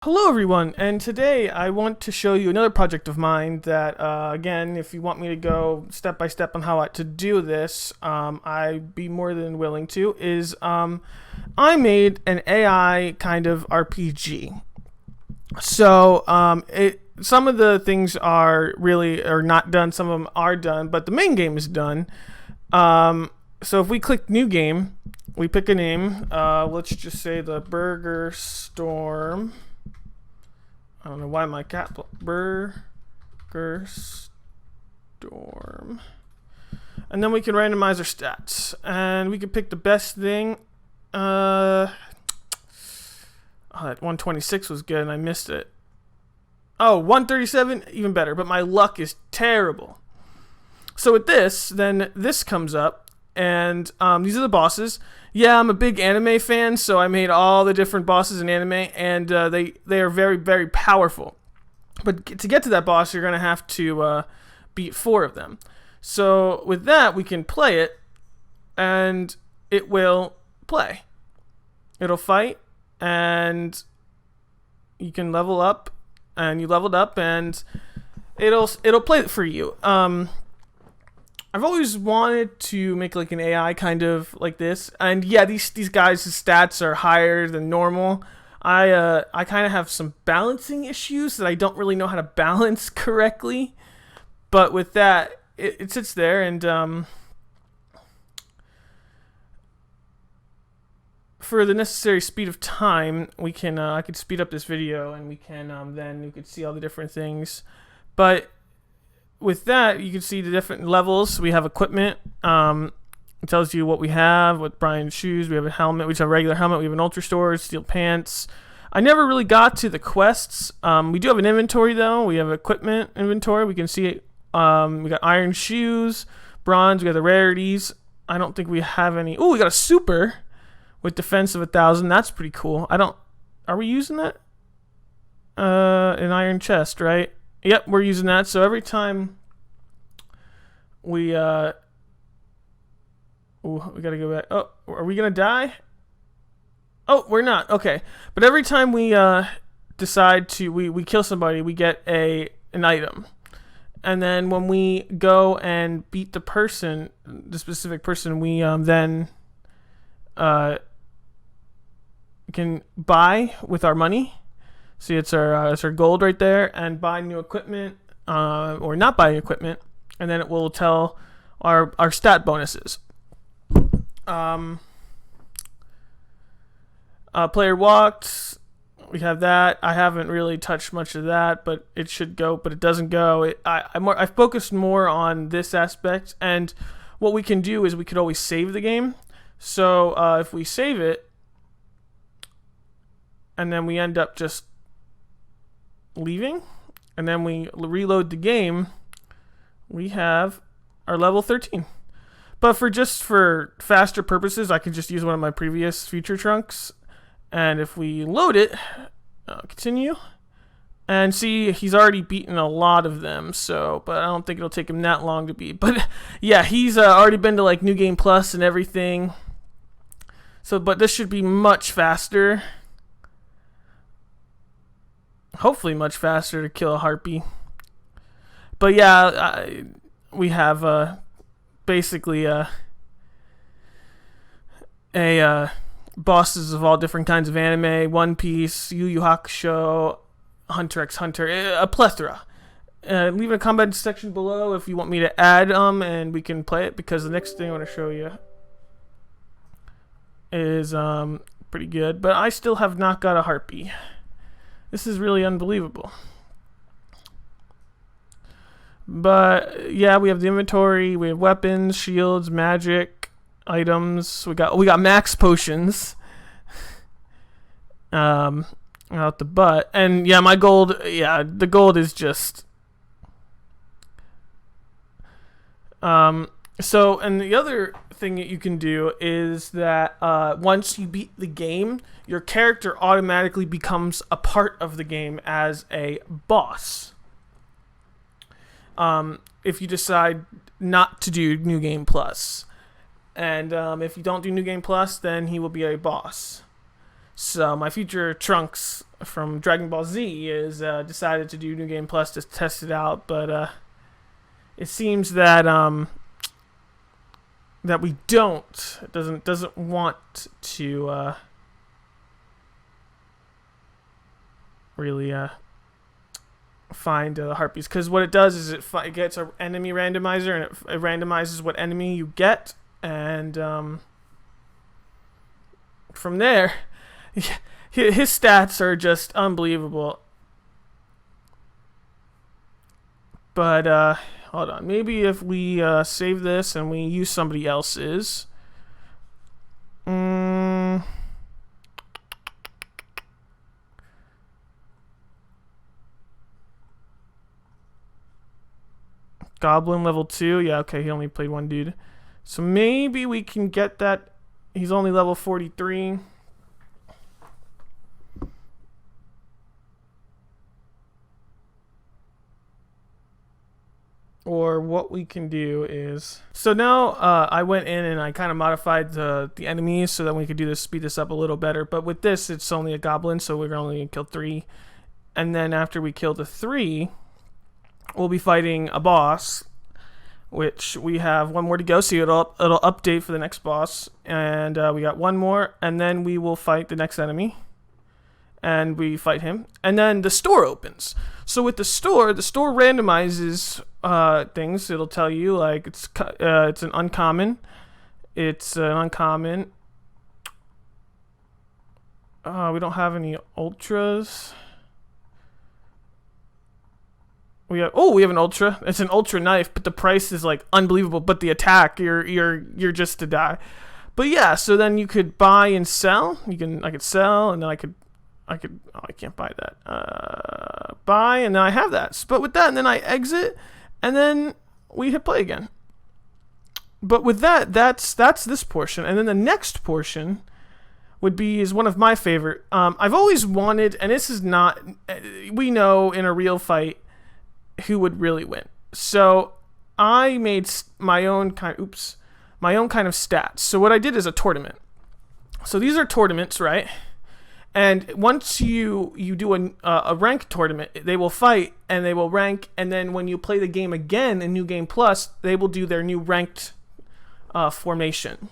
Hello everyone, and today I want to show you another project of mine that, again, if you want me to go step by step on how to do this, I'd be more than willing to, I made an AI kind of RPG. So, some of the things are not done, some of them are done, but the main game is done. So if we click new game, we pick a name, let's just say the Burger Storm. I don't know why my cat Burger Storm. And then we can randomize our stats. And we can pick the best thing. That 126 was good and I missed it. Oh, 137, even better. But my luck is terrible. So with this, then this comes up. And these are the bosses. Yeah, I'm a big anime fan, so I made all the different bosses in anime, and they are very, very powerful. But to get to that boss, you're going to have to beat 4 of them. So with that, we can play it, and it will play. It'll fight, and you can level up, and you leveled up, and it'll play it for you. I've always wanted to make like an AI kind of like this, and yeah, these guys' stats are higher than normal. I kind of have some balancing issues that I don't really know how to balance correctly, but with that, it sits there, and for the necessary speed of time, we can I could speed up this video, and we can then you could see all the different things, but with that, you can see the different levels. We have equipment. It tells you what we have. With Brian's shoes, we have a helmet. We just have a regular helmet. We have an ultra sword, steel pants. I never really got to the quests. We do have an inventory though. We have equipment inventory. We can see it. We got iron shoes, bronze. We got the rarities. I don't think we have any. Oh, we got a super with defense of 1,000. That's pretty cool. Are we using that? An iron chest, right? Yep, we're using that. So every time we gotta go back. Oh, are we gonna die? Oh, we're not. Okay, but every time we decide to we kill somebody, we get an item, and then when we go and beat the specific person, we then can buy with our money. See, it's our gold right there, and buy new equipment, or not buy new equipment, and then it will tell our stat bonuses. Player walked, we have that. I haven't really touched much of that, but it should go, but it doesn't go. I focused more on this aspect, and what we can do is we could always save the game. So if we save it, and then we end up just leaving, and then we reload the game, we have our level 13. But for faster purposes, I could just use one of my previous future trunks, and if we load it, continue, and see, he's already beaten a lot of them, so, but I don't think it'll take him that long to beat. But yeah, he's already been to like New Game Plus and everything, so, but this should be much faster. Hopefully much faster to kill a harpy. But yeah, we have basically bosses of all different kinds of anime, One Piece, Yu Yu Hakusho, Hunter x Hunter, a plethora. Leave a comment section below if you want me to add and we can play it, because the next thing I want to show you is pretty good, but I still have not got a harpy. This is really unbelievable. But yeah, we have the inventory, we have weapons, shields, magic, items. We got max potions. Out the butt. And yeah, my gold, yeah, the gold is just so, and the other thing that you can do is that once you beat the game, your character automatically becomes a part of the game as a boss. If you decide not to do New Game Plus. And if you don't do New Game Plus, then he will be a boss. So my future Trunks from Dragon Ball Z is decided to do New Game Plus to test it out, but it seems that that we don't. It doesn't want to really find the harpies, because what it does is it gets an enemy randomizer, and it randomizes what enemy you get, and from there, his stats are just unbelievable. But hold on, maybe if we save this and we use somebody else's. Goblin level 2. Yeah, okay, he only played one dude. So maybe we can get that. He's only level 43. Or what we can do is... So now I went in and I kind of modified the enemies so that we could do this, speed this up a little better. But with this, it's only a goblin, so we're only going to kill 3. And then after we kill the 3... we'll be fighting a boss, which we have one more to go, so it'll update for the next boss. And we got one more, and then we will fight the next enemy. And we fight him. And then the store opens. So with the store randomizes things. It'll tell you, like, it's an uncommon. It's an uncommon. We don't have any ultras. We have an ultra. It's an ultra knife, but the price is like unbelievable. But the attack, you're just to die. But yeah, so then you could buy and sell. I could sell, and then I can't buy that. Buy, and then I have that. But with that, and then I exit, and then we hit play again. But with that's this portion, and then the next portion is one of my favorite. I've always wanted, and this is not. We know in a real fight who would really win. So I made my own kind of stats. So what I did is a tournament. So these are tournaments, right? And once you do a rank tournament, they will fight and they will rank. And then when you play the game again in New Game Plus, they will do their new ranked formation.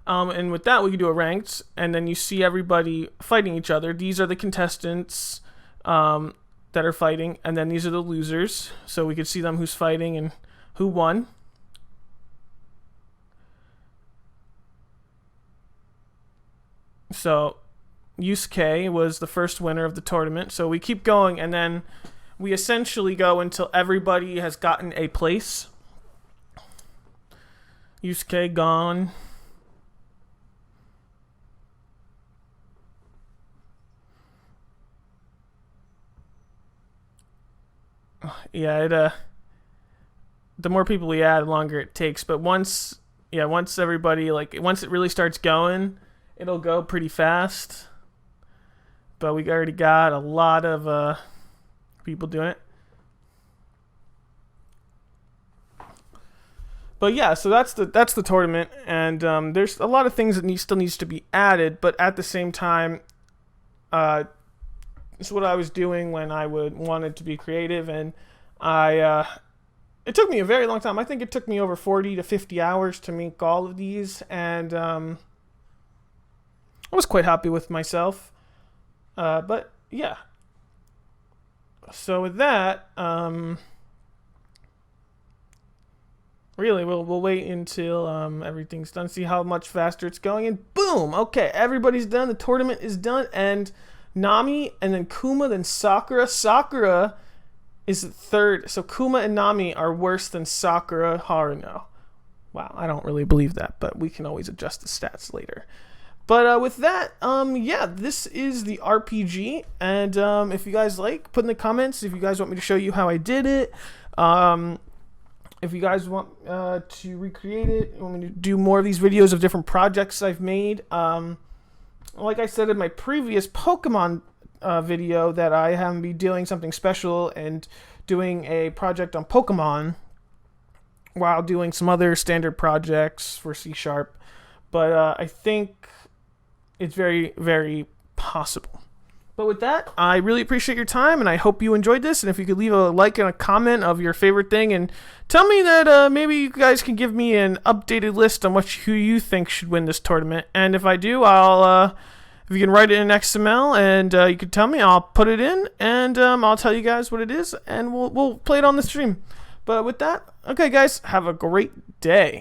And with that, we can do a ranked, and then you see everybody fighting each other. These are the contestants that are fighting, and then these are the losers, so we could see them who's fighting and who won. So Yusuke was the first winner of the tournament, so we keep going, and then we essentially go until everybody has gotten a place. Yusuke gone. Yeah, the more people we add, the longer it takes. But once everybody, once it really starts going, it'll go pretty fast. But we already got a lot of people doing it. But yeah, so that's the tournament, and there's a lot of things that still needs to be added. But at the same time, it's what I was doing when I wanted to be creative, and it took me a very long time. I think it took me over 40 to 50 hours to make all of these, and I was quite happy with myself. But yeah. So with that, really, we'll wait until everything's done, see how much faster it's going, and boom! Okay, everybody's done. The tournament is done, and Nami, and then Kuma, then Sakura. Sakura is third. So Kuma and Nami are worse than Sakura Haruno. Wow, I don't really believe that, but we can always adjust the stats later. But with that, yeah, this is the RPG. And if you guys like, put in the comments if you guys want me to show you how I did it. If you guys want to recreate it, you want me to do more of these videos of different projects I've made. Like I said in my previous Pokemon video, that I am be doing something special and doing a project on Pokemon while doing some other standard projects for C#. But I think it's very, very possible. But with that, I really appreciate your time, and I hope you enjoyed this. And if you could leave a like and a comment of your favorite thing, and tell me that maybe you guys can give me an updated list on who you think should win this tournament. And if I do, if you can write it in XML and you can tell me, I'll put it in, and I'll tell you guys what it is, and we'll play it on the stream. But with that, okay, guys, have a great day.